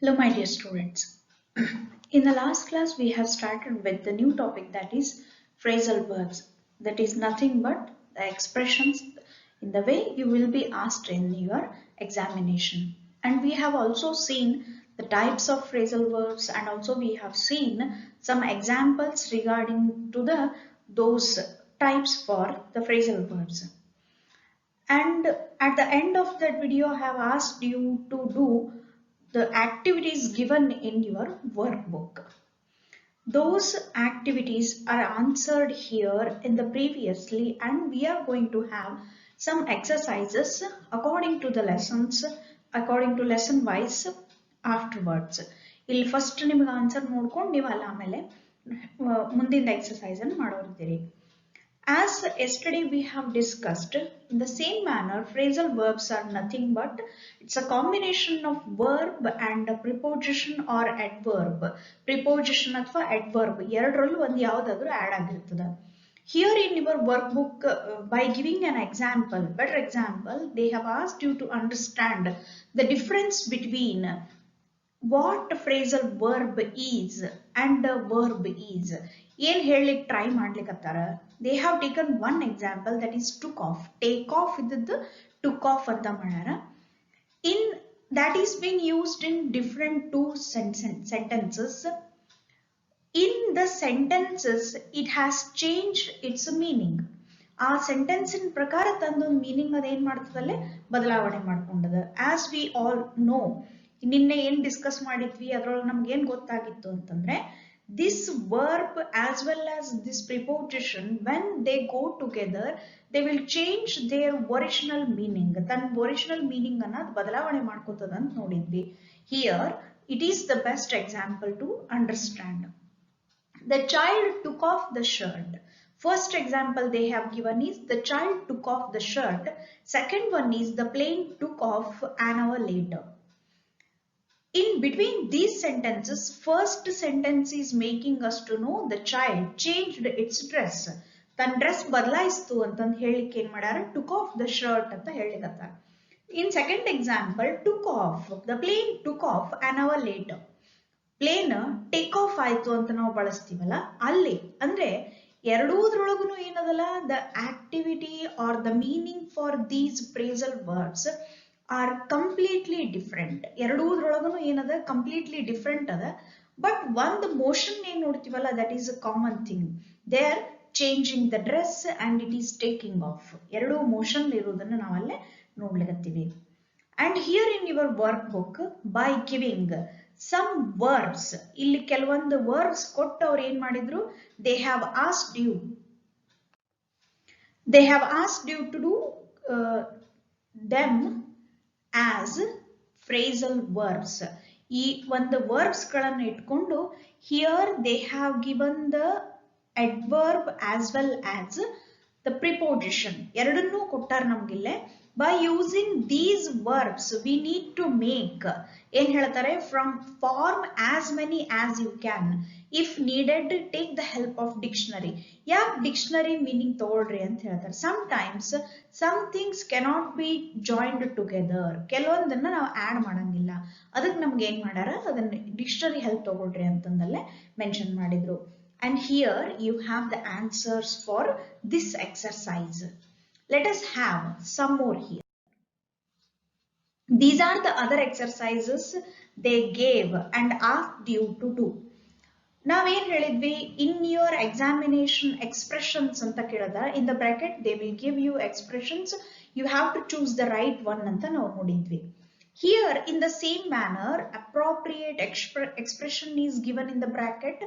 Hello, my dear students. In the last class, we have started with the new topic, that is phrasal verbs. That is nothing but the expressions in the way you will be asked in your examination. And we have also seen the types of phrasal verbs, and also we have seen some examples regarding to those types for the phrasal verbs. And at the end of that video, I have asked you to do the activities given in your workbook. Those activities are answered here in the previously, and we are going to have some exercises according to the lessons, according to lesson wise afterwards. ಇಲ್ಲಿ first ನಿಮಗೆ answer ನೋಡ್ಕೊಂಡು ನೀವು ಅಲ್ಲ ಆಮೇಲೆ ಮುಂದಿನ exercise ಅನ್ನು ಮಾಡೋರಿದ್ದೀರಿ. As yesterday we have discussed, in the same manner, phrasal verbs are nothing but it's a combination of verb and a preposition or adverb. Preposition ಅಥವಾ adverb ಎರಡರಲ್ಲೂ ಒಂದು ಯಾವುದಾದ್ರೂ ಆಡ್ ಆಗಿರ್ತದೆ. Here in your workbook, by giving an example, better example, they have asked you to understand the difference between what phrasal verb is and the verb is. ಏನ್ ಹೇಳಲಿಕ್ಕೆ try ಮಾಡ್ಲಿಕ್ಕತ್ತಾರ. They have taken one example, that is took off. Take off ಇದ್ದದ್ದು took off ಅಂತ ಮಾಡ್ಯಾರ. In that is being used in different two sentences. In the sentences it has changed its meaning. ಆ sentence in ಪ್ರಕಾರ ತಂದೊಂದು meaning ಅದೇನ್ ಮಾಡ್ತದಲ್ಲೇ ಬದಲಾವಣೆ ಮಾಡ್ಕೊಂಡದ. As we all know, ನಿನ್ನೆ ಏನ್ discuss ಮಾಡಿದ್ವಿ ಅದ್ರೊಳಗೆ ನಮ್ಗೆ ಏನ್ ಗೊತ್ತಾಗಿತ್ತು ಅಂತಂದ್ರೆ, this verb as well as this preposition, when they go together, they will change their original meaning. ತನ್ನ original meaning ಅನ್ನ ಬದಲಾವಣೆ ಮಾಡ್ಕೋತದ ಅಂತ ನೋಡಿದ್ವಿ. Here it is the best example to understand. The child took off the shirt. First example they have given is the child took off the shirt. Second one is the plane took off an hour later. In between these sentences, first sentence is making us to know the child changed its dress. ತನ್ನ dress ಬದಲಾಯಿಸ್ತು ಅಂತಂದು ಹೇಳಿಕ್ಕೆ ಏನ್ ಮಾಡ್ಯಾರ, took off the shirt ಅಂತ ಹೇಳಿಕತ್ತಾರ. In second example, took off, the plane took off an hour later. Plane take off ಆಯ್ತು ಅಂತ ನಾವು ಬಳಸ್ತೀವಲ್ಲ, ಅಲ್ಲಿ ಅಂದ್ರೆ ಎರಡೂದ್ರೊಳಗೂ ಏನದಲ್ಲ, the activity are the meaning for these phrasal words are completely different. ಎರಡೂದ್ರೊಳಗೂ ಏನದ, ಕಂಪ್ಲೀಟ್ಲಿ ಡಿಫ್ರೆಂಟ್ ಅದ. ಬಟ್ ಒಂದು ಮೋಷನ್ ಏನ್ ನೋಡ್ತೀವಲ್ಲ, that is a common thing. They are changing the dress and it is taking off. ಎರಡೂ motion ಇರುವುದನ್ನು ನಾವಲ್ಲೇ ನೋಡ್ಲಿಕತ್ತೀವಿ. And here in your workbook, by giving some verbs, ಇಲ್ಲಿ ಕೆಲವೊಂದು ವರ್ಬ್ಸ್ ಕೊಟ್ಟು ಅವ್ರು ಏನ್ ಮಾಡಿದ್ರು, they have asked you to do them as phrasal verbs. ಈ ಒಂದು ವರ್ಬ್ಸ್ ಗಳನ್ನು ಇಟ್ಕೊಂಡು here they have given the adverb as well as the preposition. ಎರಡನ್ನೂ ಕೊಟ್ಟಾರ ನಮ್ಗಿಲ್ಲೇ. By using these verbs, we need to make, ಏನ್ ಹೇಳ್ತಾರೆ, from form as many as you can. If needed, take the help of dictionary. ಯಾಕೆ dictionary meaning ತಗೊಳ್ರಿ ಅಂತ ಹೇಳ್ತಾರೆ. Sometimes some things cannot be joined together. ಕೆಲವೊಂದನ್ನ ನಾವು add ಮಾಡಂಗಿಲ್ಲ. ಅದಕ್ಕೆ ನಮ್ಗೆ ಏನ್ ಮಾಡ್ಯಾರ, ಅದನ್ನ ಡಿಕ್ಷನರಿ ಹೆಲ್ಪ್ ತಗೊಳ್ರಿ ಅಂತಂದಲ್ಲೇ ಮೆನ್ಷನ್ ಮಾಡಿದ್ರು. And here you have the answers for this exercise. Let us have some more here. These are the other exercises they gave and asked you to do. ನಾವೇನ್ ಹೇಳಿದ್ವಿ, in your examination expressions ಅಂತ ಕೇಳಿದ, in the bracket they will give you expressions, you have to choose the right one ಅಂತ ನಾವು ನೋಡಿದ್ವಿ. Here in the same manner, appropriate expression is given in the bracket.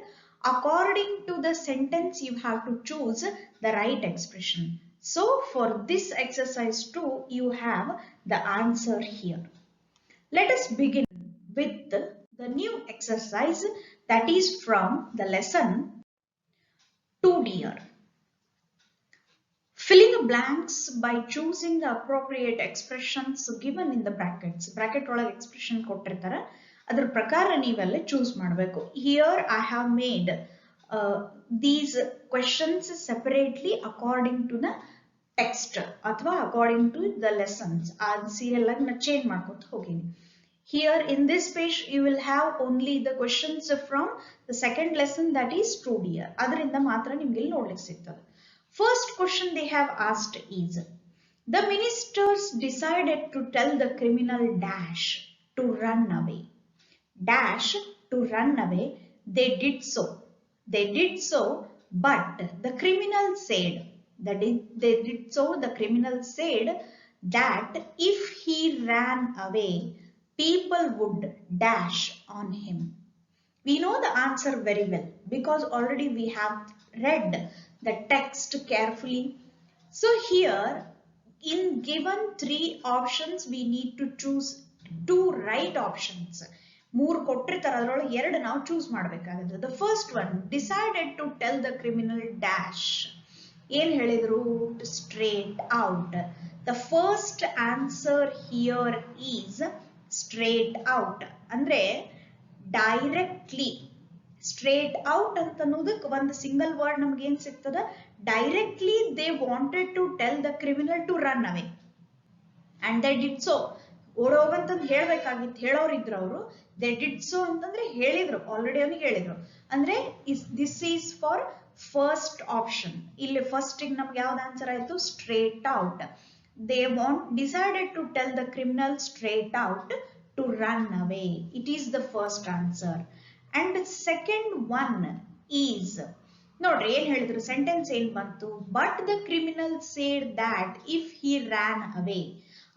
According to the sentence you have to choose the right expression. So for this exercise too, you have the answer here. Let us begin with the new exercise, that is from the lesson 2 Dear. Filling the blanks by choosing the appropriate expressions given in the brackets. Bracket ಒಳಗೆ expression ಕೊಟ್ಟಿರ್ತಾರೆ, ಅದರ ಪ್ರಕಾರ ನೀವೆಲ್ಲ choose ಮಾಡಬೇಕು. Here I have made these questions separately according to the text ಅಥವಾ according to the lessons. ಆ serial ಆಗಿ ನಾನು ಚೇಂಜ್ ಮಾಡ್ಕೊತ ಹೋಗಿನಿ. Here in this page you will have only the questions from the second lesson, that is true dear. ಅದರಿಂದ ಮಾತ್ರ ನಿಮಗೆ ಇಲ್ಲಿ ನೋಡ್ಲಿಕ್ಕೆ ಸಿಗ್ತದೆ. First question they have asked is, the ministers decided to tell the criminal dash to run away. Dash to run away. They did so. They did so, but the criminal said, they did so, the criminal said that if he ran away, people would dash on him. We know the answer very well because already we have read the text carefully. So here, in given three options, we need to choose two right options. ಮೂರು ಕೊಟ್ಟಿರ್ತಾರೆ, ಅದರೊಳಗೆ ಎರಡು ನಾವು choose ಮಾಡಬೇಕಾಗುತ್ತೆ. The first one, decided to tell the criminal dash. ಏನ್ ಹೇಳಿದ್ರು? Straight out. The first answer here is straight out. ಅಂದ್ರೆ directly. Straight out ಅಂತ ಅನ್ನೋದಕ್ಕೆ ಒಂದು ಸಿಂಗಲ್ ವರ್ಡ್ ನಮ್ಗೆ ಏನ್ ಸಿಗ್ತದ? Directly they wanted to tell the criminal to run away and they did so. ಓಡೋಗಂತಂದು ಹೇಳ್ಬೇಕಾಗಿತ್ತು, ಹೇಳೋರಿದ್ರು ಅವರು. ದೇ ಡಿಡ್ ಸೋ ಅಂತಂದ್ರೆ ಹೇಳಿದ್ರು, ಆಲ್ರೆಡಿ ಅವನಿಗೆ ಹೇಳಿದ್ರು. ಅಂದ್ರೆ this is for first option. ಇಲ್ಲಿ ಫಸ್ಟ್ ನಮ್ಗೆ ಯಾವ್ದು ಆನ್ಸರ್ ಆಯ್ತು? Straight out. They decided to tell the criminal straight out to run away. It is the first answer. And the second one is, ನೋಡ್ರಿ ಏನ್ ಹೇಳಿದ್ರು, ಸೆಂಟೆನ್ಸ್ ಏನ್ ಬಂತು? But the criminal said that if he ran ಅವೇ.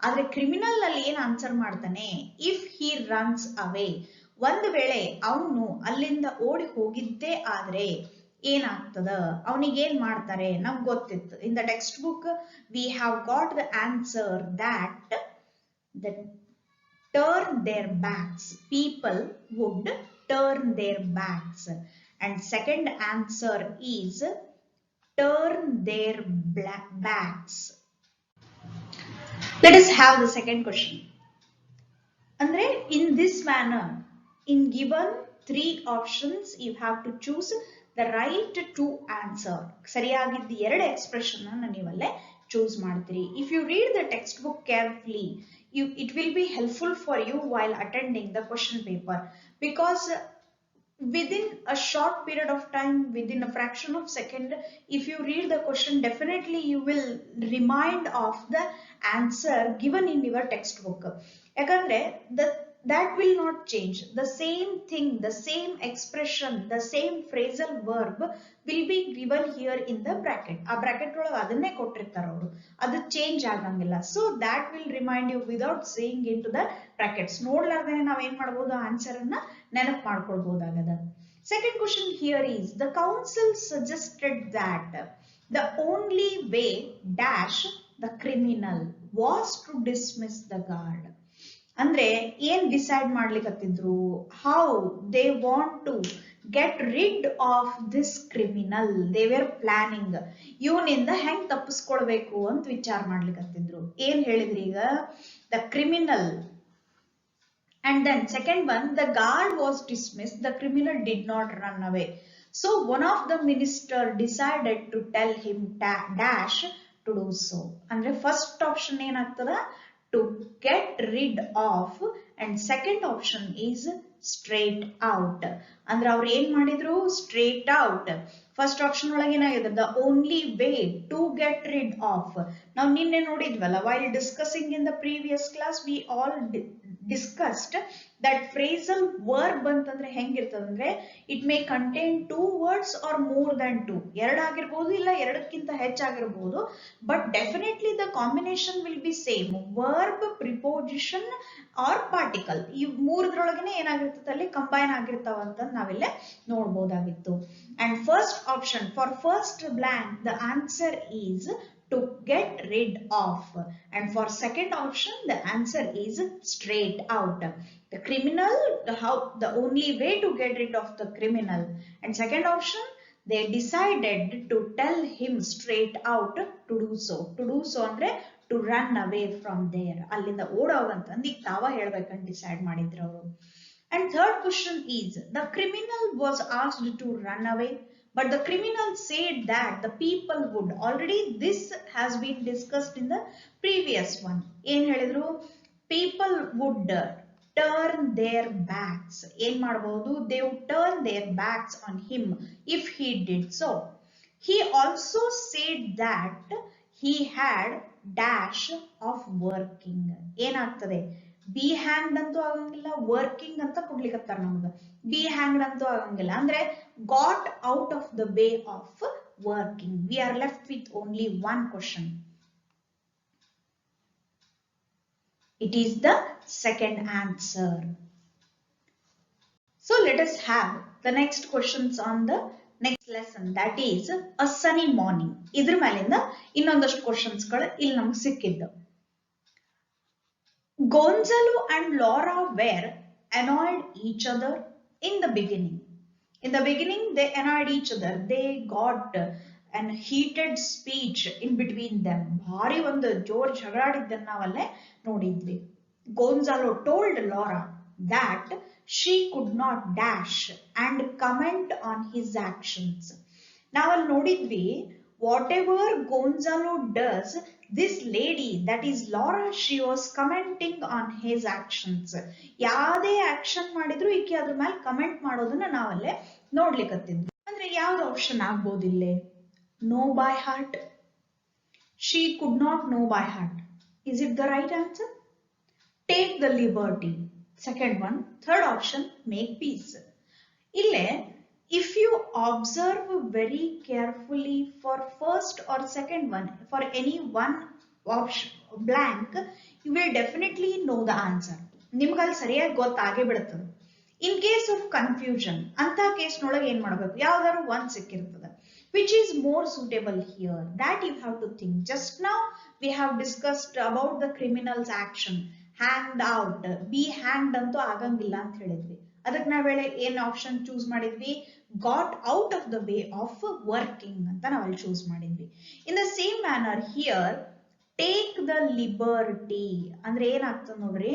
ಆದ್ರೆ criminal ಅಲ್ಲಿ ಏನ್ answer ಮಾಡ್ತಾನೆ? If he runs ಅವೇ. ಒಂದು ವೇಳೆ ಅವನು ಅಲ್ಲಿಂದ ಓಡಿ ಹೋಗಿದ್ದೇ ಆದ್ರೆ ಏನಾಗ್ತದ? ಅವನಿಗೇನ್ ಮಾಡ್ತಾರೆ? ನಮ್ಗೆ ಗೊತ್ತಿತ್ತು. In the text book we have got the answer that the turn their backs. People would turn their backs. And second answer is turn their backs. Let us have the second question. Andre, in this manner, in given three options, you have to choose the right to answer. ಸರಿಯಾಗಿದ್ದ ಎರಡು expression ಅನ್ನು ನೀವಲ್ಲೇ choose ಮಾಡ್ತೀರಿ. If you read the textbook carefully, it will be helpful for you while attending the question paper, because within a short period of time, within a fraction of second, if you read the question, definitely you will remind of the answer given in your textbook. Yakandre that will not change. The same thing, the same expression, the same phrasal verb will be given here in the bracket. A bracket ಒಳಗೆ ಅದನ್ನೇ ಕೊಟ್ಟಿರ್ತಾರೆ ಅವರು, ಅದು change ಆಗಂಗಿಲ್ಲ. So that will remind you without seeing into the brackets. ನೋಡ್ಲಾರ್ದೇನೆ ನಾವ್ ಏನ್ ಮಾಡಬಹುದು? Answer ಅನ್ನ ನೆನಪು ಮಾಡ್ಕೊಳ್ಬಹುದಾಗದ. Second question here is, the council suggested that the only way dash the criminal was to dismiss the guard. ಅಂದ್ರೆ ಏನ್ decide ಮಾಡ್ಲಿಕ್ಕತ್ತಿದ್ರು? How they want to get rid of this criminal. They were planning. ಇವನಿಂದ ಹೆಂಗ್ ತಪ್ಪಿಸ್ಕೊಳ್ಬೇಕು ಅಂತ ವಿಚಾರ ಮಾಡ್ಲಿಕ್ಕತ್ತಿದ್ರು. ಏನ್ ಹೇಳಿದ್ರಿ ಈಗ? The criminal. And then second one, the guard was dismissed. The criminal did not run away. So one of the minister decided to tell him dash to do so. ಅಂದ್ರೆ ಫಸ್ಟ್ ಆಪ್ಷನ್ ಏನಾಗ್ತದ? To get rid of, and second option is straight out. ಅಂದ್ರೆ ಅವ್ರು ಏನ್ ಮಾಡಿದ್ರು? Straight out. First option ಒಳಗೆ ಏನಾಗಿದೆ? The only way to get rid of. ನಾವು ನಿನ್ನೆ ನೋಡಿದ್ವಲ್ಲ, while discussing in the previous class, we all discussed that phrasal verb ಅಂತಂದ್ರೆ ಹೆಂಗಿರ್ತದಂದ್ರೆ, it may contain 2 words or more than 2. ಎರಡಾಗಿರ್ಬೋದು, ಇಲ್ಲ ಎರಡಕ್ಕಿಂತ ಹೆಚ್ಚಾಗಿರ್ಬೋದು, but definitely the combination will be same. Verb, preposition or particle, ಈ ಮೂರದ್ರೊಳಗನೆ ಏನಾಗಿರ್ತದೆ? ಅಲ್ಲಿ ಕಂಬೈನ್ ಆಗಿರ್ತಾವ ಅಂತ ನಾವಿಲ್ಲೇ ನೋಡ್ಬೋದಾಗಿತ್ತು. And first option, for first blank, the answer is to get rid of, and for second option the answer is straight out. The criminal, the only way to get rid of the criminal, and second option, they decided to tell him straight out to do so. To do so ಅಂದ್ರೆ to run away from there. ಅಲ್ಲಿಂದ ಓಡೋಗಂತಂದು ಈಗ ತಾವ ಹೇಳ್ಬೇಕಂತ decide ಮಾಡಿದ್ರು ಅವರು. And third question is, the criminal was asked to run away, but the criminal said that the people would. Already this has been discussed in the previous one. ಏನ್ ಹೇಳಿದ್ರು? People would turn their backs. ಏನ್ ಮಾಡಬಹುದು? They would turn their backs on him if he did so. He also said that he had dash of working. ಏನಾಗ್ತದೆ? B hanged ಅಂತೂ ಆಗಂಗಿಲ್ಲ, working ಅಂತ ಕೊಡ್ಲಿಕ್ಕತ್ತಾರ ನಮ್ಗೆ. B hanged ಅಂತೂ ಆಗಂಗಿಲ್ಲ. ಅಂದ್ರೆ got out of the way of working. V are left with only one question. It is the second answer. So let us have the next questions on the next lesson, that is a sunny morning. ಇದ್ರ ಮೇಲಿಂದ ಇನ್ನೊಂದಷ್ಟು questions ಗಳು ಇಲ್ಲಿ ನಮ್ಗೆ ಸಿಕ್ಕಿದ್ದು. Gonzalo and Laura were annoyed each other in the beginning. In the beginning, they annoyed each other. They got an heated speech in between them. ಭಾರಿ ಒಂದು ಜೋರ್ ಜಗಳಾಡಿದ್ದನ್ನ ನಾವಲ್ಲೇ ನೋಡಿದ್ವಿ. Gonzalo told Laura that she could not dash and comment on his actions. ನಾವಲ್ಲಿ ನೋಡಿದ್ವಿ, whatever Gonzalo does, this lady, that is Laura, she was commenting on his actions. ಯಾವುದೇ action ಮಾಡಿದ್ರು ಈಕೆ ಅದ್ರ ಮೇಲೆ ಕಮೆಂಟ್ ಮಾಡೋದನ್ನ ನಾವಲ್ಲೇ ನೋಡ್ಲಿಕ್ಕತ್ತಿದ್ವಿ. ಅಂದ್ರೆ ಯಾವ್ದು option ಆಗ್ಬೋದಿಲ್ಲೇ? Know by heart. She could not know by heart. Is it the right answer? Take the liberty. Second one. Third option, make peace. Ille, if you observe very carefully for first or second one, for any one option blank, you will definitely know the answer. ನಿಮ್ಗಲ್ಲಿ ಸರಿಯಾಗಿ ಗೊತ್ತಾಗೇ ಬಿಡುತ್ತದೆ. In case of confusion, ಅಂತ ಕೇಸ್ನೊಳಗೆ ಏನ್ ಮಾಡಬೇಕು? ಯಾವ್ದಾದ್ರು ಒಂದ್ ಸಿಕ್ಕಿರ್ತದೆ. Which is more suitable here? That you have to think. Just now we have discussed about the criminal's action. Hanged out. Be hanged ಅಂತೂ ಆಗಂಗಿಲ್ಲ ಅಂತ ಹೇಳಿದ್ವಿ. ಅದಕ್ಕೆ ನಾವೇಳೆ ಏನ್ ಆಪ್ಷನ್ ಚೂಸ್ ಮಾಡಿದ್ವಿ? Got out of the way of working ಅಂತ ನಾವಲ್ಲಿ choose ಮಾಡಿದ್ವಿ. In the same manner here, take the liberty ಅಂದ್ರೆ ಏನಾಗ್ತದೆ ನೋಡ್ರಿ,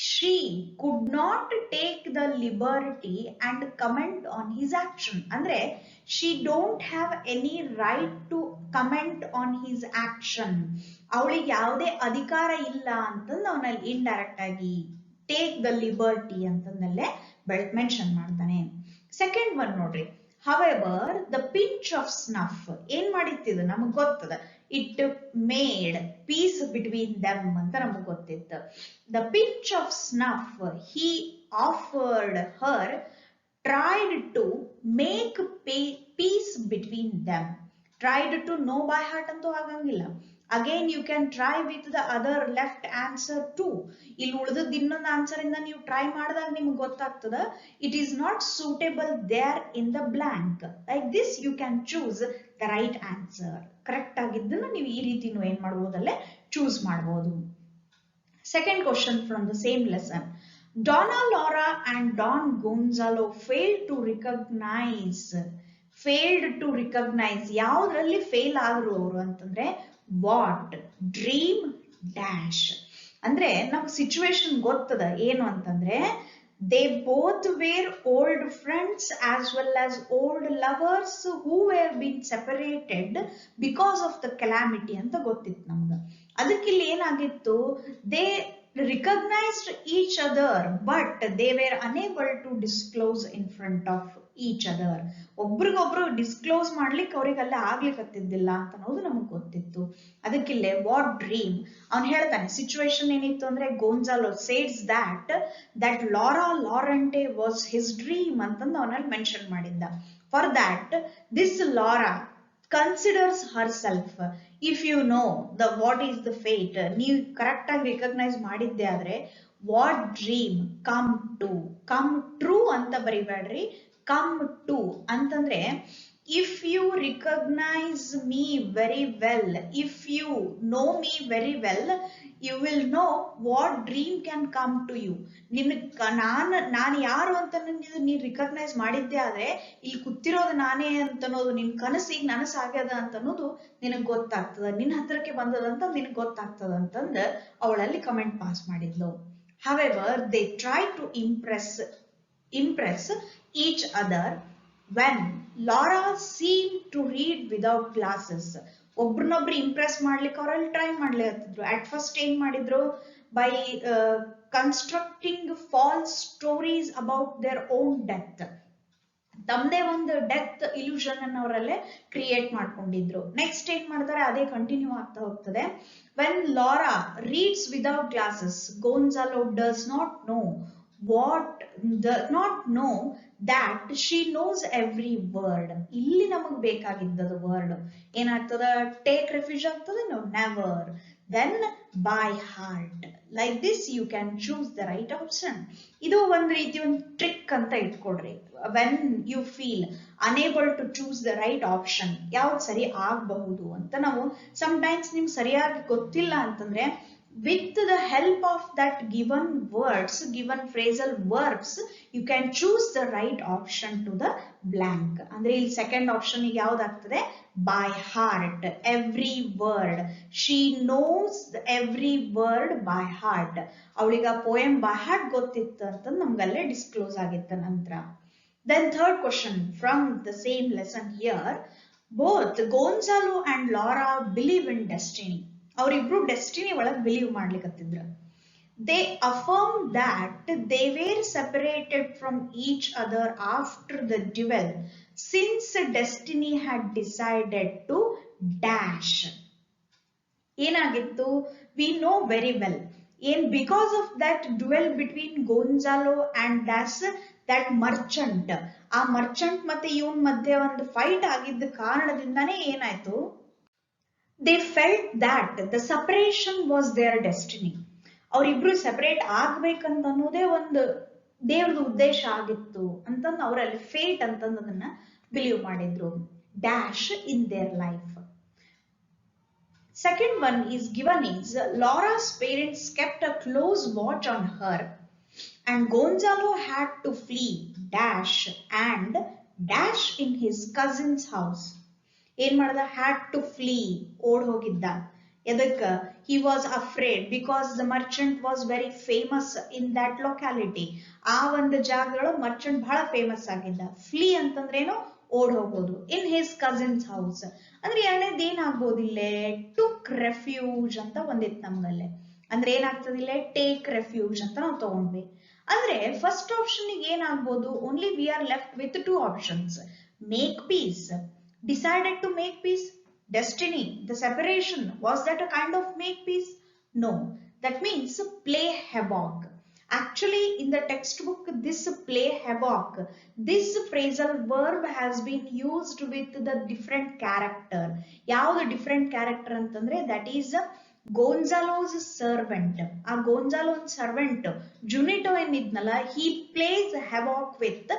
she could not take the liberty and comment on his action. ಅಂದ್ರೆ she don't have any right to comment on his action. ಅವಳಿಗೆ ಯಾವುದೇ ಅಧಿಕಾರ ಇಲ್ಲ ಅಂತಂದು ಅವನಲ್ಲಿ ಇಂಡೈರೆಕ್ಟ್ ಆಗಿ ಟೇಕ್ ದ ಲಿಬರ್ಟಿ ಅಂತಂದಲ್ಲೇ ಮೆನ್ಷನ್ ಮಾಡ್ತಾನೆ. ಸೆಕೆಂಡ್ ಒನ್ ನೋಡ್ರಿ, however the pinch of snuff ಏನ್ ಮಾಡಿತ್ತಿದ್ದು ನಮಗ್ ಗೊತ್ತದ. It made peace between them ಅಂತ ನಮಗ್ ಗೊತ್ತಿತ್ತು. The pinch of snuff he offered her tried to make peace between them. Tried to know by heart ಅಂತೂ ಆಗಂಗಿಲ್ಲ. Again you can try with the other left answer too. ಇಲ್ಲಿ ಉಳಿದದ್ದು ಇನ್ನೊಂದು answer ಇಂದ ನೀವು ಟ್ರೈ ಮಾಡಿದಾಗ ನಿಮ್ಗೆ ಗೊತ್ತಾಗ್ತದ. It is not suitable there in the blank. Like this you can choose the right answer. Correct ಆಗಿದ್ದನ್ನ ನೀವು ಈ ರೀತಿನೂ ಏನ್ ಮಾಡಬಹುದಲ್ಲೇ ಚೂಸ್ ಮಾಡಬಹುದು. Second question from the same lesson. Donna Laura and Don Gonzalo failed to recognize ಯಾವ್ದ್ರಲ್ಲಿ fail ಆದ್ರು ಅವರು ಅಂತಂದ್ರೆ what dream dash. ಅಂದ್ರೆ ನಮ್ಗೆ ಸಿಚುವೇಶನ್ ಗೊತ್ತದ ಏನು ಅಂತಂದ್ರೆ they both were old friends as well as old lovers who were being separated because of the calamity ಅಂತ ಗೊತ್ತಿತ್ತು ನಮ್ಗೆ. ಅದಕ್ಕೆ ಇಲ್ಲಿ ಏನಾಗಿತ್ತು, they recognized each other but they were unable to disclose in front of each other. ಒಬ್ರಿಗೊಬ್ರು disclose ಮಾಡ್ಲಿಕ್ಕೆ ಅವ್ರಿಗೆಲ್ಲ ಆಗ್ಲಿಕ್ಕತ್ತಿದ್ದಿಲ್ಲ ಅಂತ ಅನ್ನೋದು ನಮಗ್ ಗೊತ್ತಿತ್ತು. ಅದಕ್ಕಿಲ್ಲೇ ವಾಟ್ ಡ್ರೀಮ್ ಅವ್ನು ಹೇಳ್ತಾನೆ. ಸಿಚುವೇಶನ್ ಏನಿತ್ತು ಅಂದ್ರೆ ಗೋನ್ಜಾಲೋ seeds that Laura Lorente was his dream ಅಂತಂದು ಅವನಲ್ಲಿ ಮೆನ್ಷನ್ ಮಾಡಿದ್ದ. For that this Laura considers herself, if you know the what is the fate, ನೀವು ಕರೆಕ್ಟ್ ಆಗಿ ರಿಕಗ್ನೈಸ್ ಮಾಡಿದ್ದೆ ಆದ್ರೆ what dream come true ಅಂತ ಬರಿಬೇಡ್ರಿ, come to ಅಂತಂದ್ರೆ if you recognize me very well, if you know me very well, you will know what dream can come to you. ನಾನು ಯಾರು ಅಂತ ನೀ ರಿಕಗ್ನೈಸ್ ಮಾಡಿದ್ದೆ ಆದ್ರೆ ಇಲ್ಲಿ ಕೂತಿರೋದು ನಾನೇ ಅಂತ ಅನ್ನೋದು ನಿನ್ ಕನಸಿಗೆ ನನಸಾಗ್ಯದ ಅಂತ ಅನ್ನೋದು ನಿನಗ್ ಗೊತ್ತಾಗ್ತದ, ನಿನ್ ಹತ್ರಕ್ಕೆ ಬಂದದಂತ ನಿನಗ್ ಗೊತ್ತಾಗ್ತದ ಅಂತಂದ ಅವಳಲ್ಲಿ ಕಮೆಂಟ್ ಪಾಸ್ ಮಾಡಿದ್ಲು. However, they tried to impress each other when Laura seemed to read without glasses. ಒಬ್ರನ್ನೊಬ್ರು ಇಂಪ್ರೆಸ್ ಮಾಡ್ಲಿಕ್ಕೆ ಅವರಲ್ಲಿ ಟ್ರೈ ಮಾಡ್ಲಿದ್ರು. ಅಟ್ ಫಸ್ಟ್ ಏನ್ ಮಾಡಿದ್ರು, by constructing false stories about their own death. ತಮ್ಮದೇ ಒಂದು ಡೆತ್ ಇಲ್ಯೂಷನ್ ಅನ್ನು ಅವರಲ್ಲೇ ಕ್ರಿಯೇಟ್ ಮಾಡ್ಕೊಂಡಿದ್ರು. ನೆಕ್ಸ್ಟ್ ಏನ್ ಮಾಡ್ತಾರೆ, ಅದೇ ಕಂಟಿನ್ಯೂ ಆಗ್ತಾ ಹೋಗ್ತದೆ. When Laura reads without glasses, Gonzalo does not know that she knows every word. ಇಲ್ಲಿ ನಮಗ್ ಬೇಕಾಗಿದ್ದದ ವರ್ಡ್ ಏನಾಗ್ತದ, ಟೇಕ್ ರೆಫ್ಯೂಜ್ ಆಗ್ತದೆ, no never. Then by heart. Like this you can choose the right option. ಇದು ಒಂದ್ ರೀತಿ ಒಂದು ಟ್ರಿಕ್ ಅಂತ ಇಟ್ಕೊಡ್ರಿ. When you feel unable to choose the right option, ಯಾವ್ದು ಸರಿ ಆಗಬಹುದು ಅಂತ ನಾವು sometimes ನಿಮ್ಗೆ ಸರಿಯಾಗಿ ಗೊತ್ತಿಲ್ಲ ಅಂತಂದ್ರೆ with the help of that given words, given phrasal verbs, you can choose the right option to the blank. ಅಂದ್ರೆ ಇಲ್ಲಿ ಸೆಕೆಂಡ್ ಆಪ್ಷನ್ ಯಾವ್ದಾಗ್ತದೆ, by heart, every word. She knows every word by heart. ಅವಳಿಗೆ ಆ poem by heart ಗೊತ್ತಿತ್ತು ಅಂತ ನಮ್ಗಲ್ಲೇ disclose ಆಗಿತ್ತು ನಂತರ. Then third question from the same lesson here. Both Gonzalo and Laura believe in destiny. ಅವರಿಬ್ರು destiny ಒಳಗೆ believe ಮಾಡ್ಲಿಕ್ಕತ್ತಿದ್ರು. They affirm that they were separated from each other after the duel since destiny had decided to dash. ಏನಾಗಿತ್ತು, we know very well. Because of that duel between Gonzalo and that merchant, ಆ ಮರ್ಚೆಂಟ್ ಮತ್ತೆ ಇವನ್ ಮಧ್ಯೆ ಒಂದು fight ಆಗಿದ್ದ ಕಾರಣದಿಂದಾನೇ ಏನಾಯ್ತು, they felt that the separation was their destiny. ಅವರಿಬ್ರು separate ಆಗ್ಬೇಕಂತ ಅನ್ನೋದೇ ಒಂದು ದೇವ್ರದ ಉದ್ದೇಶ ಆಗಿತ್ತು ಅಂತಂದು ಅವರಲ್ಲಿ ಫೇಟ್ ಅಂತಂದು ಅದನ್ನ ಬಿಲೀವ್ ಮಾಡಿದ್ರು. Dash in their life. Second one is given is Laura's parents kept a close watch on her and Gonzalo had to flee dash and dash in his cousin's house. ಏನ್ ಮಾಡ್ದ, had to flee, ಓಡ್ ಹೋಗಿದ್ದ. ಎದಕ್ಕ, he was afraid because the merchant was very famous in that locality. ಆ ಒಂದು ಜಾಗಗಳು ಮರ್ಚೆಂಟ್ ಬಹಳ famous ಆಗಿದ್ದ. ಫ್ಲೀ ಅಂತಂದ್ರೇನು, ಓಡ್ ಹೋಗೋದು. ಇನ್ ಹಿಸ್ ಕಸಿನ್ಸ್ ಹೌಸ್ ಅಂದ್ರೆ ಎರಡನೇದು ಏನಾಗ್ಬೋದು ಇಲ್ಲೇ, ಟುಕ್ ರೆಫ್ಯೂಜ್ ಅಂತ ಒಂದಿತ್ತು ನಮ್ಗಲ್ಲೇ. ಅಂದ್ರೆ ಏನಾಗ್ತದಿಲ್ಲ, ಟೇಕ್ ರೆಫ್ಯೂಜ್ ಅಂತ ನಾವು ತಗೊಂಡ್ವಿ. ಅಂದ್ರೆ ಫಸ್ಟ್ ಆಪ್ಷನ್ ಏನಾಗ್ಬೋದು, only we are left with two options. Make peace, decided to make peace. Destiny, the separation, was that a kind of make peace? No, that means play havoc. Actually in the textbook this play havoc, this phrasal verb has been used with the different character. ಯಾವುದು different character ಅಂತಂದ್ರೆ, that is Gonzalo's servant. ಆ Gonzalo servant Junito ಏನಿದ್ನಲ್ಲ, he plays havoc with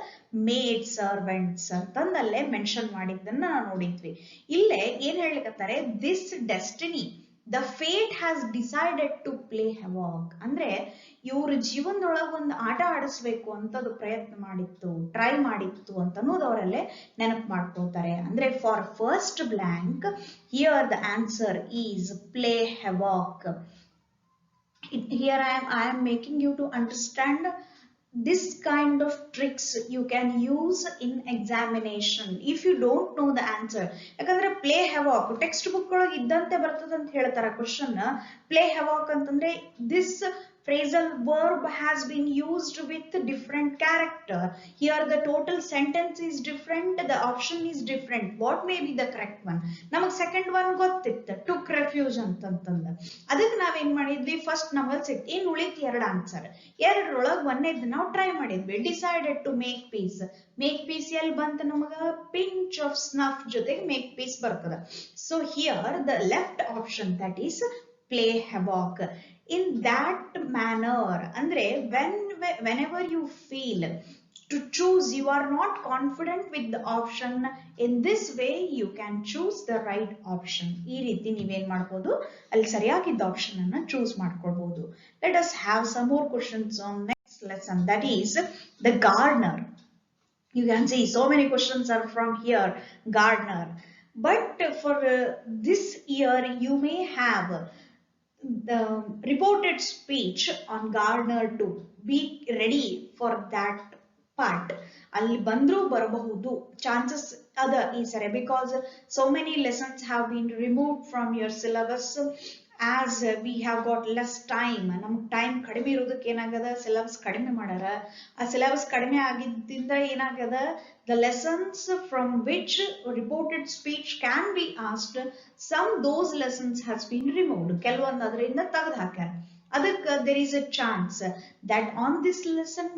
maid servants ಅಂತಂದಲ್ಲೇ mention ಮಾಡಿದ್ದನ್ನ ನಾವು ನೋಡಿದ್ವಿ. ಇಲ್ಲೇ ಏನ್ ಹೇಳ್ಲಿಕ್ಕತ್ತಾರೆ, this destiny, the fate has decided to play havoc. ಅಂದ್ರೆ ಇವ್ರ ಜೀವನದೊಳಗೆ ಒಂದು ಆಟ ಆಡಿಸ್ಬೇಕು ಅಂತ ಅದು ಪ್ರಯತ್ನ ಮಾಡಿತ್ತು, ಟ್ರೈ ಮಾಡಿತ್ತು ಅಂತ ಅನ್ನೋದು ಅವರಲ್ಲೇ ನೆನಪು ಮಾಡ್ಕೊಳ್ತಾರೆ. ಅಂದ್ರೆ for first blank here the answer is play havoc. Here I am making you to understand this kind of tricks you can use in examination if you don't know the answer. ಯಾಕಂದ್ರೆ play ಹ್ಯಾವಾಕ್ text book ಒಳಗೆ ಇದ್ದಂತೆ ಬರ್ತದೆ ಅಂತ ಹೇಳ್ತಾರ question. Play ಹ್ಯಾವಾಕ್ ಅಂತಂದ್ರೆ this phrasal verb has been used with different character. Here the total sentence is different, the option is different. What may be the correct one? ನಮಗ್ second one ಗೊತ್ತಿತ್ತು, took refuge ಅಂತಂತಂದ. ಅದಕ್ಕೆ ನಾವೇನ್ ಮಾಡಿದ್ವಿ, first ನಮ್ಮಲ್ಲಿ ಸಿಕ್ತು, ಇನ್ ಉಳಿತು ಎರಡು ಆನ್ಸರ್. ಎರಡರೊಳಗೆ ಒಂದೇದ್ ನಾವು ಟ್ರೈ ಮಾಡಿದ್ವಿ, decided to make peace. Make peace ಎಲ್ಲಿ ಬಂತ ನಮಗ, ಪಿಂಚ್ ಆಫ್ ಸ್ನಫ್ ಜೊತೆಗೆ ಮೇಕ್ ಪೀಸ್ ಬರ್ತದ. So here the left option that is play havoc. In that manner, andre whenever you feel to choose, you are not confident with the option, in this way you can choose the right option. ee reeti neeven madabodu, alli sariyagidda option anna choose madkolbodu. Let us have some more questions on next lesson, that is the gardener. You can see so many questions are from here, gardener. But for this year you may have the reported speech on gardener to be ready for that part. ಅಲ್ಲಿ ಬಂದ್ರು ಬರಬಹುದು, chances ಅದ ಈ ಸರಿ, because so many lessons have been removed from your syllabus as we have got less time, ನಮ್ಗೆ time ಕಡಿಮೆ ಇರೋದಕ್ಕೆ ಏನಾಗದ syllabus ಕಡಿಮೆ ಮಾಡ್ಯಾರ. ಆ ಸಿಲೆಬಸ್ ಕಡಿಮೆ ಆಗಿದ್ದರಿಂದ ಏನಾಗದ, the lessons from which reported speech can be asked, some those lessons has been removed. ಕೆಲವೊಂದು ಅದರಿಂದ ತೆಗೆದು ಹಾಕ್ಯಾರ. ಅದಕ್ಕೆ there is a chance that on this lesson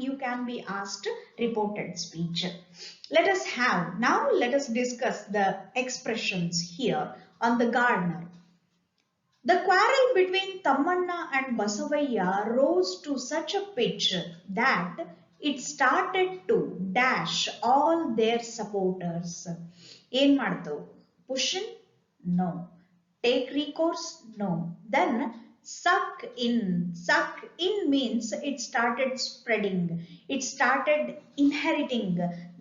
you can be asked reported speech. Let us discuss the expressions here on the gardener. The quarrel between Tammanna and Basavayya rose to such a pitch that it started to dash all their supporters. ಏನ್ ಮಾಡ್ತು? Push in? No. Take recourse? No. Then suck in. Suck in means it started spreading. It started inheriting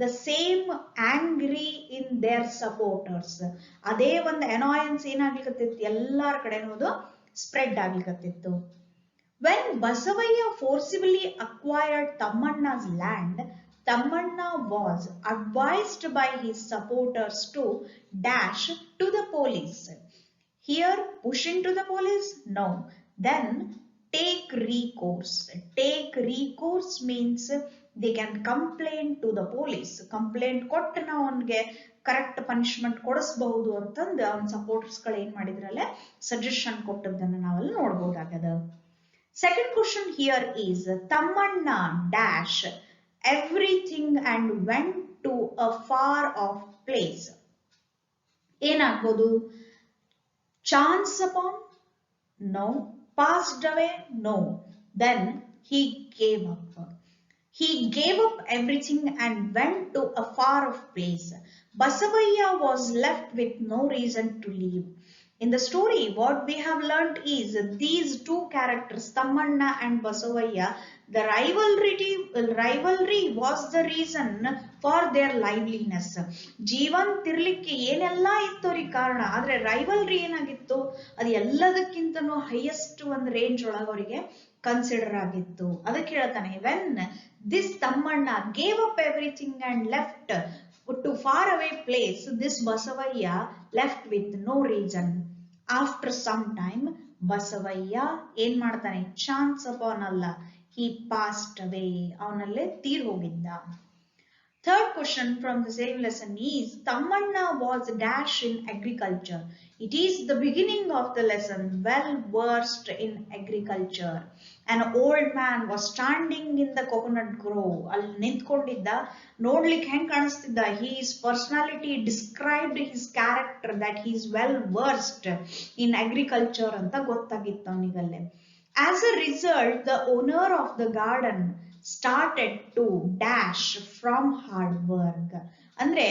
the same angry in their supporters. ಅದೇ ಒಂದು annoyance ಏನಾಗ್ಲಿಕತ್ತಿತ್ತು, ಎಲ್ಲಾರ ಕಡೆನೂ spread ಆಗ್ಲಿಕತ್ತಿತ್ತು. When Basavayya forcibly acquired Tammanna's land, Tammanna was advised by his supporters to dash to the police. Here, push into the police? No. Then take recourse. Take recourse means they can complain to the police. Complaint ಕೊಟ್ಟು ನಾವು ಅವನಿಗೆ correct punishment ಕೊಡಿಸಬಹುದು ಅಂತಂದು ಅವನ supporters ಗಳು ಏನ್ ಮಾಡಿದ್ರಲ್ಲ suggestion ಕೊಟ್ಟದ್ದನ್ನು ನಾವಲ್ಲಿ ನೋಡಬಹುದಾಗದ. Second question here is Tammanna dash everything and went to a far off place. ಏನಾಗ್ಬೋದು? Chance upon? No. Passed away? No. Then he gave up. He gave up everything and went to a far off place. Basavayya was left with no reason to leave. In the story, what we have learnt is these two characters, Tammanna and Basavayya, the rivalry was the reason for their liveliness. Jeevan ತಿರ್ಲಿಕ್ಕೆ ಏನೆಲ್ಲ ಇತ್ತು ಅವ್ರಿಗೆ ಕಾರಣ, ಆದ್ರೆ rivalry ಏನಾಗಿತ್ತು, ಅದು ಎಲ್ಲದಕ್ಕಿಂತನೂ highest ಒಂದು range ಒಳಗೆ ಅವರಿಗೆ ಕನ್ಸಿಡರ್ ಆಗಿತ್ತು. ಅದಕ್ಕೆ ಹೇಳ್ತಾನೆ, when this Thammanna gave up everything and left to far away place, this Basavayya left with no reason. After some time, Basavayya ಏನ್ ಮಾಡ್ತಾನೆ? ಚಾನ್ಸ್ ಅಪಾನ್ ಅಲ್ಲ, he passed away. ಅವನಲ್ಲೇ ತೀರ್ ಹೋಗಿದ್ದ. Third question from the same lesson is Tammanna was dash in agriculture. It is the beginning of the lesson, well versed in agriculture. An old man was standing in the coconut grove. ಅಲ್ಲಿ ನಿಂತ್ಕೊಂಡಿದ್ದ, ನೋಡ್ಲಿಕ್ಕೆ ಹೆಂಗ್ ಕಾಣಿಸ್ತಿದ್ದ, his personality described his character that he is well versed in agriculture ಅಂತ ಗೊತ್ತಾಗಿತ್ತು ಅವನಿಗಲ್ಲೇ. As a result, the owner of the garden started to dash from hard work. Andre,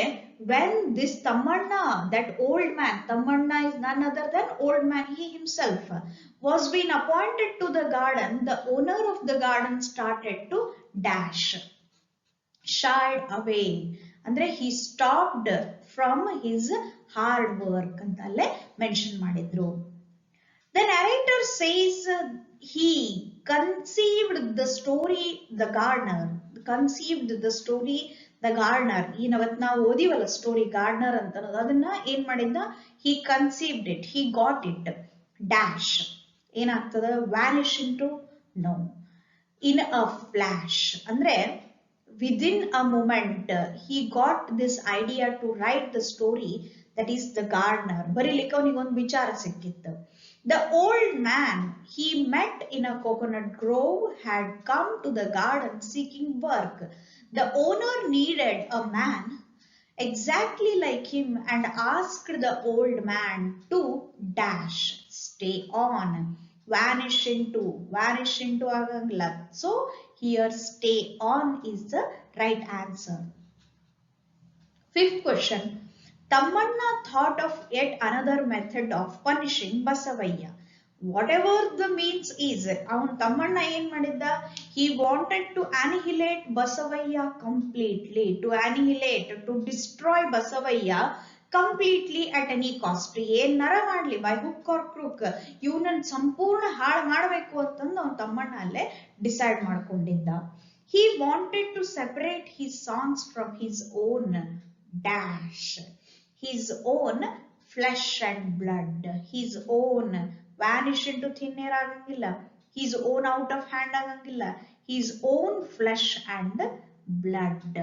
when this Tammanna, that old man, Tammanna is none other than old man, he himself was being appointed to the garden, the owner of the garden started to dash, shied away. Andre, he stopped from his hard work antale mention madidru. The narrator says he conceived the story the gardener. Conceived the story the gardener. ಏನವತ್ತು ನಾವು ಓದಿವಲ್ಲ story gardener ಅಂತ, ಅದನ್ನ ಏನ್ ಮಾಡಿದ್ದ? he conceived it, he got it. dash ಏನಾಗ್ತದ? vanish into? no. in a flash ಅಂದ್ರೆ within a moment he got this idea to write the story, that is the gardener. ಬರೀಲಿಕ್ಕೆ ಅವನಿಗೆ ಒಂದು ವಿಚಾರ ಸಿಕ್ಕಿತ್ತು. The old man he met in a coconut grove had come to the garden seeking work. The owner needed a man exactly like him and asked the old man to dash, stay on, vanish into agangla. So here stay on is the right answer. Fifth question. Tammanna thought of yet another method of punishing Basavayya. Whatever the means is, avun Tammanna ಏನ್ ಮಾಡಿದ್ದ? he wanted to annihilate Basavayya completely, to annihilate, to destroy Basavayya completely at any cost. ಏನಾರ ಮಾಡ್ಲಿ, by hook or crook, ಇವನನ್ನ ಸಂಪೂರ್ಣ ಹಾಳು ಮಾಡಬೇಕು ಅಂತಂದು ಅವನ್ ತಮ್ಮಣ್ಣ ಅಲ್ಲೇ ಡಿಸೈಡ್ ಮಾಡ್ಕೊಂಡಿದ್ದ. he wanted to separate his songs from his own dash, his own flesh and blood, his own vanish into thin air ಆಗಂಗಿಲ್ಲ, his own out of hand ಆಗಂಗಿಲ್ಲ, his own flesh and blood.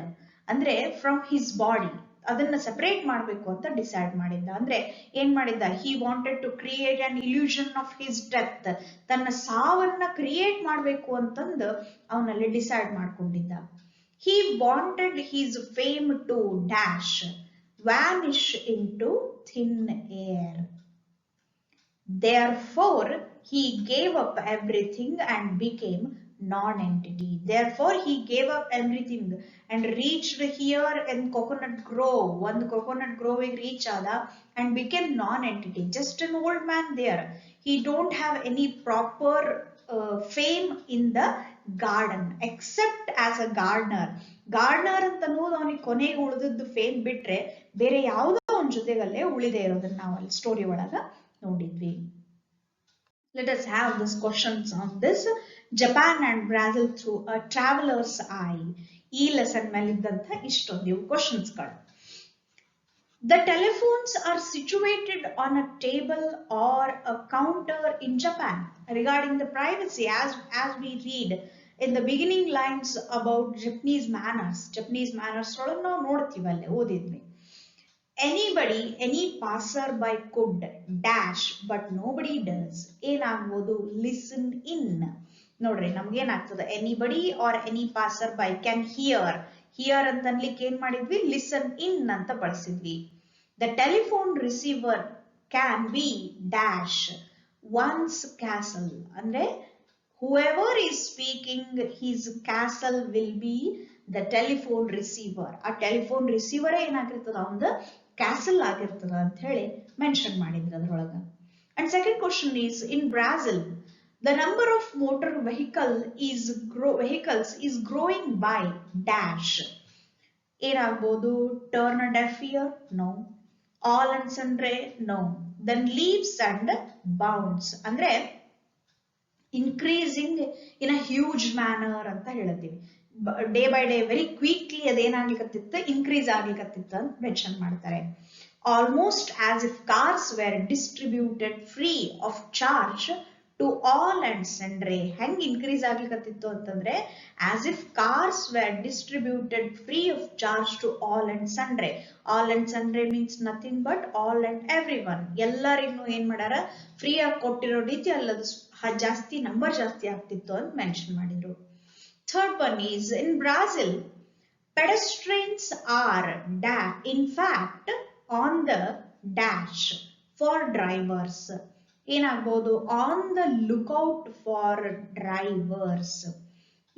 ಅಂದ್ರೆ from his body ಅದನ್ನ separate ಮಾಡಬೇಕು ಅಂತ decide ಮಾಡಿದ್ದ. ಅಂದ್ರೆ ಏನ್ ಮಾಡಿದ್ದ, he wanted to create an illusion of his death, ತನ್ನ ಸಾವನ್ನ ಕ್ರಿಯೇಟ್ ಮಾಡಬೇಕು ಅಂತಂದು ಅವನಲ್ಲಿ ಡಿಸೈಡ್ ಮಾಡ್ಕೊಂಡಿದ್ದ. He wanted his fame to dash, vanish into thin air. Therefore, he gave up everything and became non-entity. Therefore, he gave up everything and reached here in Coconut Grove. One Coconut Grove reached and became non-entity. Just an old man there. He don't have any proper fame in the garden except as a gardener. Gardener ಅಂತ ಅನ್ನೋದು ಅವನಿಗೆ ಕೊನೆಗೆ ಉಳಿದದ್ದು fame ಬಿಟ್ರೆ ಬೇರೆ ಯಾವುದೋ ಅವನ ಜೊತೆಗಲ್ಲೇ ಉಳಿದೇ ಇರೋದನ್ನ ನಾವು ಅಲ್ಲಿ ಸ್ಟೋರಿ ಒಳಗ ನೋಡಿದ್ವಿ. Let us have these questions on this Japan and Brazil through a traveler's eye. ಈ ಲೆಸನ್ ಮೇಲೆ ಇದ್ದಂತ ಇಷ್ಟೊಂದು ಕ್ವಶನ್ಸ್ಗಳು. The telephones are situated on a table or a counter in Japan. Regarding the privacy, as we read in the beginning lines about Japanese manners ನಾವು ನೋಡ್ತೀವಲ್ಲೇ ಓದಿದ್ವಿ. Anybody, any passerby could dash but nobody does. ಏನಾಗ್ಬೋದು, listen in. ನೋಡ್ರಿ ನಮ್ಗೇನಾಗ್ತದೆ, anybody or any passerby can hear ಅಂತ ಅನ್ಲಿಕ್ಕೆ ಏನ್ ಮಾಡಿದ್ವಿ, listen in ಅಂತ ಬಳಸಿದ್ವಿ. The telephone receiver can be dash one's castle. ಅಂದ್ರೆ whoever is speaking, his castle will be the telephone receiver. ಆ ಟೆಲಿಫೋನ್ ರಿಸೀವರೇ ಏನಾಗಿರ್ತದ, ಒಂದು ಕ್ಯಾಸಲ್ ಆಗಿರ್ತದ ಅಂತ ಹೇಳಿ ಮೆನ್ಷನ್ ಮಾಡಿದ್ರು ಅದ್ರೊಳಗ. And second question is, in Brazil the number of motor vehicles is growing by dash. ಏನಾಗ್ಬೋದು, turn a deaf ear, no. All and sundry, no. Then leaves and bounds. ಅಂದ್ರೆ increasing in a huge manner ಅಂತ ಹೇಳ್ತೀವಿ. Day by day very quickly ಅದೇನಾಗ್ಲಿಕ್ಕತ್ತಿತ್ತು, increase ಆಗ್ಲಿಕ್ಕತ್ತಿತ್ತು ಅಂತ mention ಮಾಡ್ತಾರೆ. Almost as if cars were distributed free of charge to all and sundry. ಹೆಂಗ್ increase ಆಗ್ಲಿಕ್ಕತ್ತಿತ್ತು ಅಂತಂದ್ರೆ, as if cars were distributed free of charge to all and sundry. All and sundry means nothing but all and every one. ಎಲ್ಲರಿಗೂ ಏನ್ ಮಾಡ್ಯಾರ, free ಆಗಿ ಕೊಟ್ಟಿರೋ ರೀತಿ ಅಲ್ಲದು ಜಾಸ್ತಿ ನಂಬರ್ ಜಾಸ್ತಿ ಆಗ್ತಿತ್ತು ಅಂತ ಮೆನ್ಷನ್ ಮಾಡಿದ್ರು. Third one is, in Brazil, pedestrians are in fact on the dash for drivers. ಏನಾಗ್ಬೋದು, on the lookout for drivers.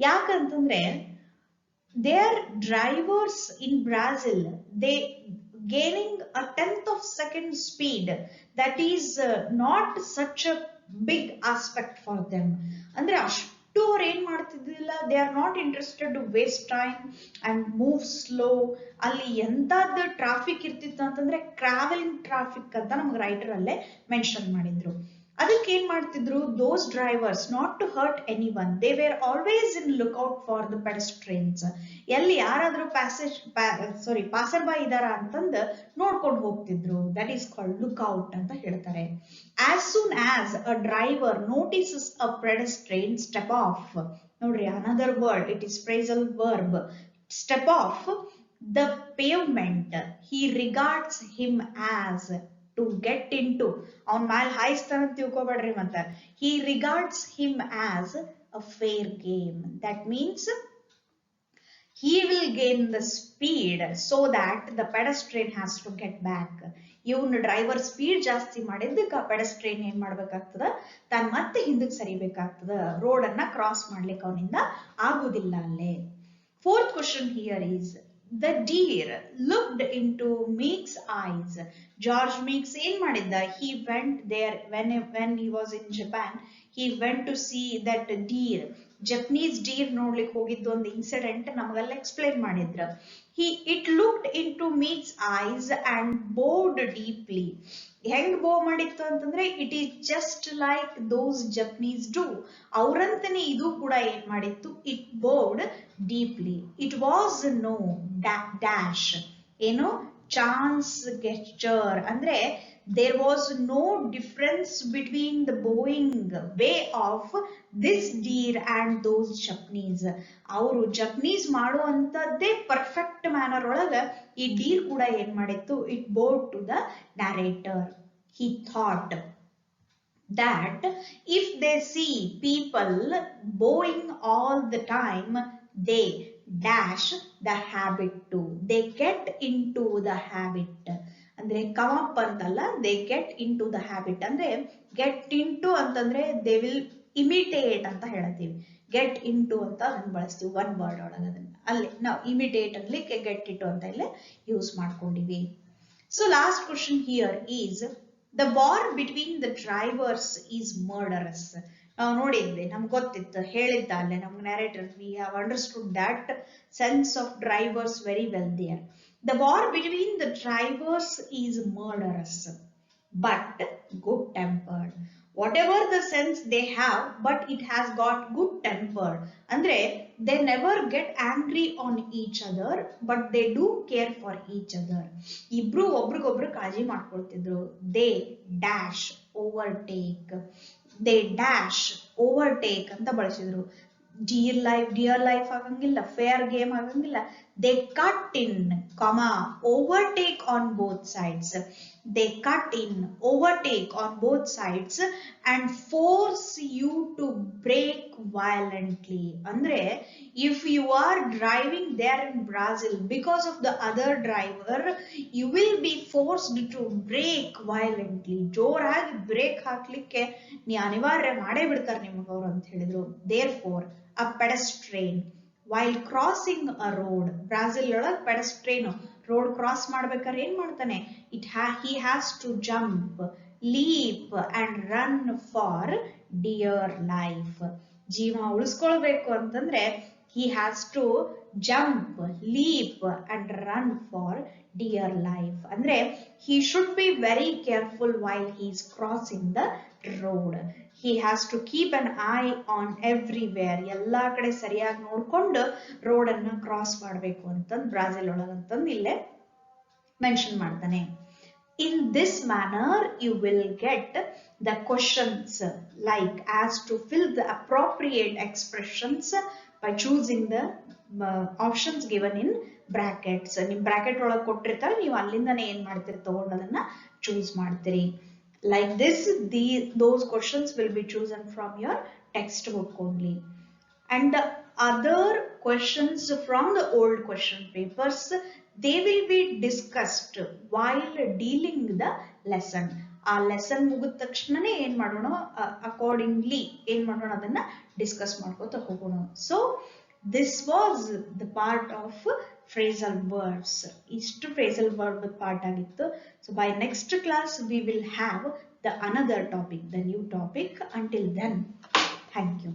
ಯಾಕಂತಂದ್ರೆ their drivers in Brazil, they gaining a 10th of second speed. That is not such a big aspect for them. ಅಂದ್ರೆ ಅಷ್ಟು ಅವ್ರು ಏನ್ ಮಾಡ್ತಿದ್ದಿಲ್ಲ, they are not interested to waste time and move slow. ಅಲ್ಲಿ ಎಂತದ್ದು traffic ಇರ್ತಿತ್ತು ಅಂತಂದ್ರೆ travelling traffic ಅಂತ ನಮ್ಗೆ ರೈಟರ್ ಅಲ್ಲೇ ಮೆನ್ಷನ್ ಮಾಡಿದ್ರು. ಅದಕ್ಕೆ ಏನ್ ಮಾಡ್ತಿದ್ರು, those drivers not to hurt any one, they were always in lookout for the pedestrians. ಎಲ್ಲಿ ಯಾರಾದ್ರೂ ಪಾಸರ್ ಬೈ ಇದಾರ ಅಂತಂದು ನೋಡ್ಕೊಂಡು ಹೋಗ್ತಿದ್ರು. ದಟ್ ಈಸ್ ಕಾಲ್ಡ್ ಲುಕ್ಔಟ್ ಅಂತ ಹೇಳ್ತಾರೆ. As soon as a driver notices a pedestrian step off, ನೋಡ್ರಿ another word, it is phrasal verb, step off the pavement, he regards him as to get into. ಅವನ್ ಮ್ಯಾಲ ಹಾಯಿಸ್ತಾನ ತಿಳ್ಕೊಬೇಡ್ರಿ ಮತ್ತ. he regards him as a fair game. That means he will gain the speed so that the pedestrian has to get back. ಇವನು driver speed ಜಾಸ್ತಿ ಮಾಡಿದ್ದಕ್ಕೆ ಪೆಡೆಸ್ಟ್ರೇನ್ ಏನ್ ಮಾಡ್ಬೇಕಾಗ್ತದ, ತಾನು ಮತ್ತೆ ಹಿಂದಕ್ಕೆ ಸರಿಬೇಕಾಗ್ತದ, ರೋಡ್ ಅನ್ನ ಕ್ರಾಸ್ ಮಾಡ್ಲಿಕ್ಕೆ ಅವನಿಂದ ಆಗುದಿಲ್ಲ ಅಲ್ಲೇ. Fourth question here is, the deer looked into Meek's eyes. George Meeks ಏನ್ ಮಾಡಿದ್ದ, he went there when he was in Japan. He went to see that deer. Japanese deer ನೋಡ್ಲಿಕ್ಕೆ ಹೋಗಿದ್ದು ಒಂದು ಇನ್ಸಿಡೆಂಟ್ ನಮಗೆಲ್ಲ ಎಕ್ಸ್ಪ್ಲೇನ್ ಮಾಡಿದ್ರ. It looked into Meek's eyes and bowed deeply. ಹೆಂಗ್ bow ಮಾಡಿತ್ತು ಅಂತಂದ್ರೆ, it is just like those Japanese do. ಅವರಂತನೇ ಇದು ಕೂಡ ಏನ್ ಮಾಡಿತ್ತು, it bowed deeply. It was no dash, ಏನು ಚಾನ್ಸ್ ಗೆಸ್ಚರ್, ಅಂದ್ರೆ there was no difference between the bowing way of this deer and those Japanese. ಅವರು ಜಪನೀಸ್ ಮಾಡುವಂತದ್ದೇ perfect manner ಒಳಗ ಈ ಡೀರ್ ಕೂಡ ಏನ್ ಮಾಡಿತ್ತು, it bowed to the narrator. He thought that if they see people bowing all the time, they dash the habit too. They get into the habit. ಅಂದ್ರೆ come up ಅಂತಲ್ಲ, they get into the habit. ಅಂದ್ರೆ get into ಅಂತಂದ್ರೆ they will imitate ಅಂತ ಹೇಳ್ತೀವಿ. get into ಅಂತ ಅದನ್ನ ಬಳಸ್ತೀವಿ one word ಒಳಗೆ. ಅದನ್ನ ಅಲ್ಲಿ ನಾವು imitate ಅನ್ಲಿಕ್ಕೆ get into ಅಂತ ಇಲ್ಲೇ use ಮಾಡ್ಕೊಂಡಿವಿ. So last question here is, the war between the drivers is murderous. ನಾವು ನೋಡಿದ್ವಿ, ನಮ್ಗೆ ಗೊತ್ತಿತ್ತು, ಹೇಳಿದ್ದ ಅಲ್ಲೇ ನಮ್ಗೆ narrator, we have understood that sense of drivers very well there. The war between the drivers is murderous but good tempered. Whatever the sense they have, but it has got good temper. Andre they never get angry on each other, but they do care for each other. Ibru ಒಬ್ರಿಗೊಬ್ರು ಕಾಳಜಿ ಮಾಡ್ಕೊಳ್ತಿದ್ರು. They dash overtake. They dash overtake ಅಂತ ಬಳಸಿದ್ರು. dear life ಆಗಂಗಿಲ್ಲ, fair game ಆಗಂಗಿಲ್ಲ. They cut in, comma, overtake on both sides. They cut in, overtake on both sides and force you to brake violently. Andre if you are driving there in Brazil, because of the other driver, you will be forced to brake violently. ಜೋರಾಗಿ break ಹಾಕ್ಲಿಕ್ಕೆ ನೀ ಅನಿವಾರ್ಯ ಮಾಡೇ ಬಿಡ್ತಾರೆ ನಿಮಗೆ ಅವರು ಅಂತ ಹೇಳಿದ್ರು. Therefore a pedestrian while crossing a road, Brazil ಒಳಗೆ pedestrian ರೋಡ್ ಕ್ರಾಸ್ ಮಾಡ್ಬೇಕಾದ್ರೆ ಏನ್ ಮಾಡ್ತಾನೆ, he has to jump, leap and run for dear life. ಜೀವ ಉಳಿಸ್ಕೊಳ್ಬೇಕು ಅಂತಂದ್ರೆ he has to jump, leap and run for dear life. ಅಂದ್ರೆ he should be very careful while he is crossing the road. He has to keep an eye on everywhere. ಎಲ್ಲಾ ಕಡೆ ಸರಿಯಾಗಿ ನೋಡ್ಕೊಂಡು road ಅನ್ನ cross ಮಾಡಬೇಕು ಅಂತಂದು Brazil ಒಳಗಂತಂದು ಇಲ್ಲೇ mention ಮಾಡ್ತಾನೆ. In this manner you will get the questions like as to fill the appropriate expressions by choosing the options given in brackets. ನಿಮ್ ಬ್ರಾಕೆಟ್ ಒಳಗೆ ಕೊಟ್ಟಿರ್ತಾರೆ, ನೀವು ಅಲ್ಲಿಂದನೇ ಏನ್ ಮಾಡ್ತೀರಿ, ತಗೊಂಡು ಅದನ್ನ ಚೂಸ್ ಮಾಡ್ತೀರಿ. Like this, those questions will be chosen from your textbook only. And the other questions from the old question papers, they will be discussed while dealing the lesson. ಆ ಲೆಸನ್ ಮುಗಿದ ತಕ್ಷಣನೇ ಏನ್ ಮಾಡೋಣ, ಅಕಾರ್ಡಿಂಗ್ಲಿ ಏನ್ ಮಾಡೋಣ, ಅದನ್ನ discuss ಮಾಡ್ಕೋತಾ ಹೋಗೋಣ. So this was the part of phrasal verbs. ಇಷ್ಟು phrasal verb part ಆಗಿತ್ತು. So by next class we will have the another topic, the new topic. Until then, thank you.